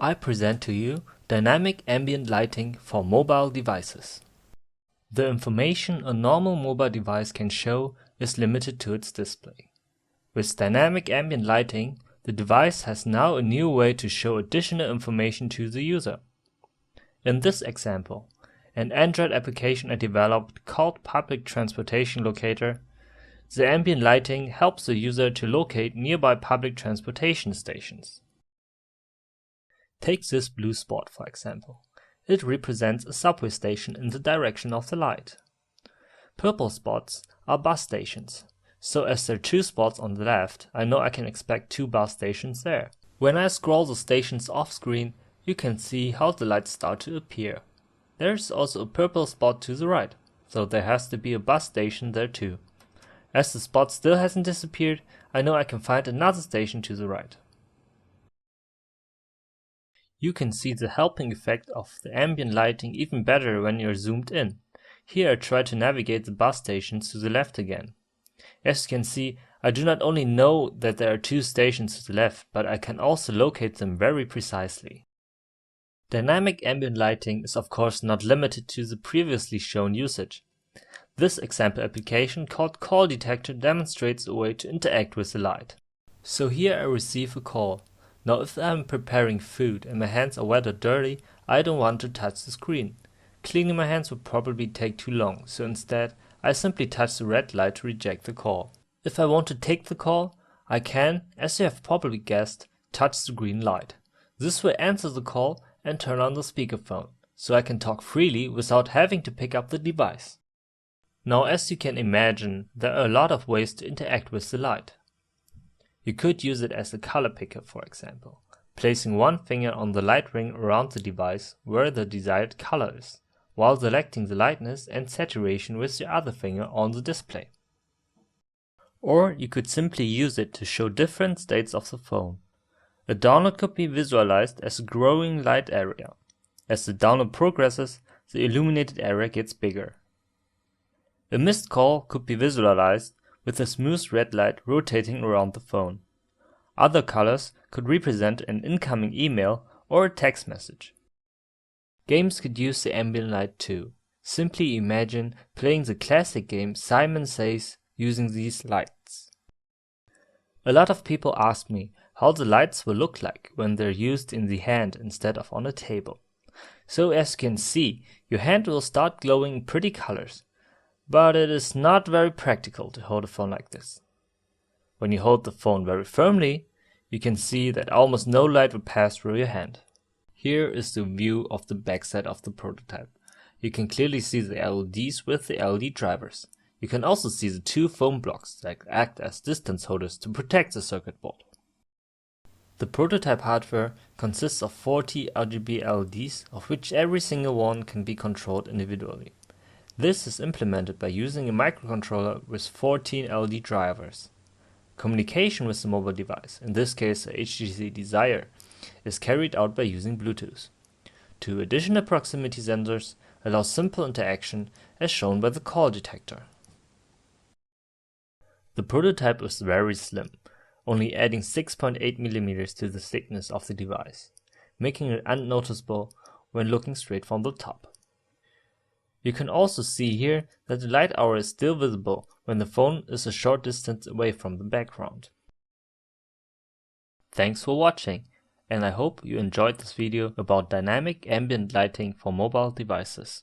I present to you dynamic ambient lighting for mobile devices. The information a normal mobile device can show is limited to its display. With dynamic ambient lighting, the device has now a new way to show additional information to the user. In this example, an Android application I developed called Public Transportation Locator, the ambient lighting helps the user to locate nearby public transportation stations. Take this blue spot, for example. It represents a subway station in the direction of the light. Purple spots are bus stations, so as there are two spots on the left, I know I can expect two bus stations there. When I scroll the stations off screen, you can see how the lights start to appear. There's also a purple spot to the right, so there has to be a bus station there too. As the spot still hasn't disappeared, I know I can find another station to the right. You can see the helping effect of the ambient lighting even better when you're zoomed in. Here I try to navigate the bus stations to the left again. As you can see, I do not only know that there are two stations to the left, but I can also locate them very precisely. Dynamic ambient lighting is of course not limited to the previously shown usage. This example application called Call Detector demonstrates a way to interact with the light. So here I receive a call. Now if I'm preparing food and my hands are wet or dirty, I don't want to touch the screen. Cleaning my hands would probably take too long, so instead I simply touch the red light to reject the call. If I want to take the call, I can, as you have probably guessed, touch the green light. This will answer the call and turn on the speakerphone, so I can talk freely without having to pick up the device. Now as you can imagine, there are a lot of ways to interact with the light. You could use it as a color picker, for example, placing one finger on the light ring around the device where the desired color is, while selecting the lightness and saturation with your other finger on the display. Or you could simply use it to show different states of the phone. A download could be visualized as a growing light area. As the download progresses, the illuminated area gets bigger. A missed call could be visualized with a smooth red light rotating around the phone. Other colors could represent an incoming email or a text message. Games could use the ambient light too. Simply imagine playing the classic game Simon Says using these lights. A lot of people ask me how the lights will look like when they're used in the hand instead of on a table. So as you can see, your hand will start glowing pretty colors. But it is not very practical to hold a phone like this. When you hold the phone very firmly, you can see that almost no light will pass through your hand. Here is the view of the backside of the prototype. You can clearly see the LEDs with the LED drivers. You can also see the two foam blocks that act as distance holders to protect the circuit board. The prototype hardware consists of 40 RGB LEDs, of which every single one can be controlled individually. This is implemented by using a microcontroller with 14 LED drivers. Communication with the mobile device, in this case a HTC Desire, is carried out by using Bluetooth. Two additional proximity sensors allow simple interaction as shown by the call detector. The prototype is very slim, only adding 6.8 mm to the thickness of the device, making it unnoticeable when looking straight from the top. You can also see here that the light hour is still visible when the phone is a short distance away from the background. Thanks for watching, and I hope you enjoyed this video about dynamic ambient lighting for mobile devices.